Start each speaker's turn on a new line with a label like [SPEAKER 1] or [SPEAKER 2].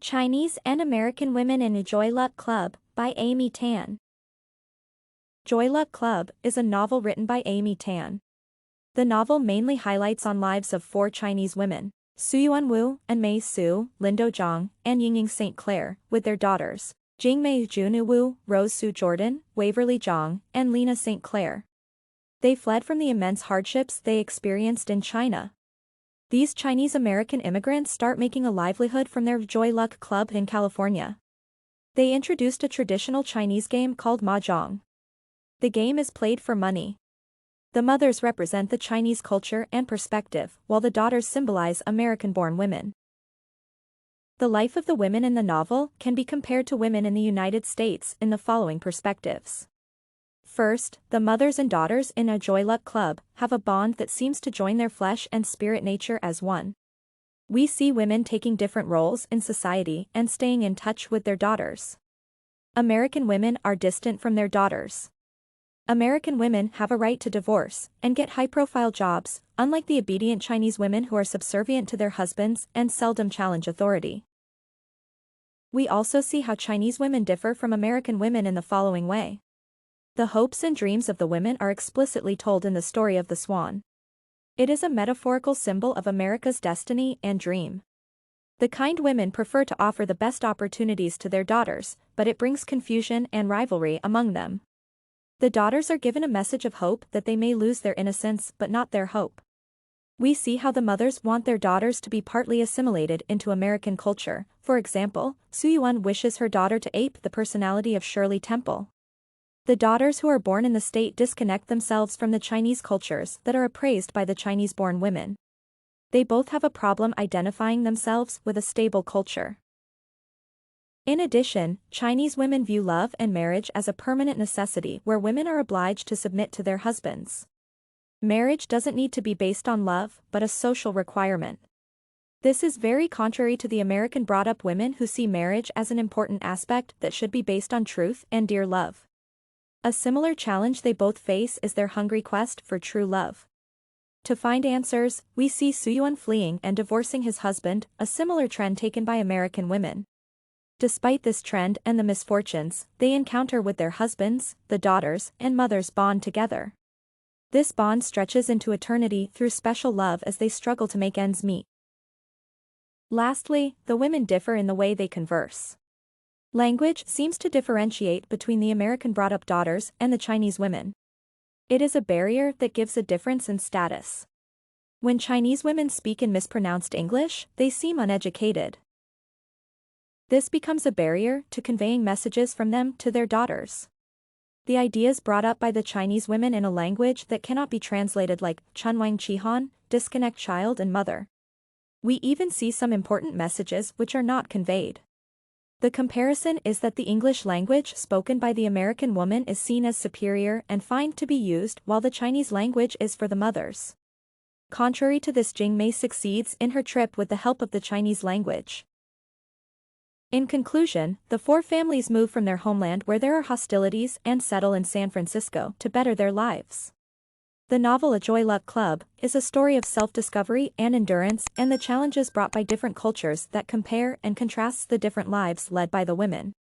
[SPEAKER 1] Chinese and American Women in a Joy Luck Club, by Amy Tan. Joy Luck Club is a novel written by Amy Tan. The novel mainly highlights on lives of four Chinese women, Suyuan Wu and Mei Su, Lindo Zhang, and Yingying St. Clair, with their daughters, Jingmei Junu Wu, Rose Su Jordan, Waverly Zhang, and Lena St. Clair. They fled from the immense hardships they experienced in China. These Chinese-American immigrants start making a livelihood from their Joy Luck Club in California. They introduced a traditional Chinese game called mahjong. The game is played for money. The mothers represent the Chinese culture and perspective, while the daughters symbolize American-born women. The life of the women in the novel can be compared to women in the United States in the following perspectives. First, the mothers and daughters in a Joy Luck Club have a bond that seems to join their flesh and spirit nature as one. We see women taking different roles in society and staying in touch with their daughters. American women are distant from their daughters. American women have a right to divorce and get high-profile jobs, unlike the obedient Chinese women who are subservient to their husbands and seldom challenge authority. We also see how Chinese women differ from American women in the following way. The hopes and dreams of the women are explicitly told in the story of the Swan. It is a metaphorical symbol of America's destiny and dream. The kind women prefer to offer the best opportunities to their daughters, but it brings confusion and rivalry among them. The daughters are given a message of hope that they may lose their innocence but not their hope. We see how the mothers want their daughters to be partly assimilated into American culture. For example, Suyuan wishes her daughter to ape the personality of Shirley Temple. The daughters who are born in the state disconnect themselves from the Chinese cultures that are appraised by the Chinese-born women. They both have a problem identifying themselves with a stable culture. In addition, Chinese women view love and marriage as a permanent necessity where women are obliged to submit to their husbands. Marriage doesn't need to be based on love, but a social requirement. This is very contrary to the American brought-up women who see marriage as an important aspect that should be based on truth and dear love. A similar challenge they both face is their hungry quest for true love. To find answers, we see Suyuan fleeing and divorcing his husband, a similar trend taken by American women. Despite this trend and the misfortunes they encounter with their husbands, the daughters and mothers bond together. This bond stretches into eternity through special love as they struggle to make ends meet. Lastly, the women differ in the way they converse. Language seems to differentiate between the American brought-up daughters and the Chinese women. It is a barrier that gives a difference in status. When Chinese women speak in mispronounced English, they seem uneducated. This becomes a barrier to conveying messages from them to their daughters. The ideas brought up by the Chinese women in a language that cannot be translated like Chunwang Chihan, disconnect child and mother. We even see some important messages which are not conveyed. The comparison is that the English language spoken by the American woman is seen as superior and fine to be used while the Chinese language is for the mothers. Contrary to this, Jingmei succeeds in her trip with the help of the Chinese language. In conclusion, the four families move from their homeland where there are hostilities and settle in San Francisco to better their lives. The novel A Joy Luck Club is a story of self-discovery and endurance and the challenges brought by different cultures that compare and contrasts the different lives led by the women.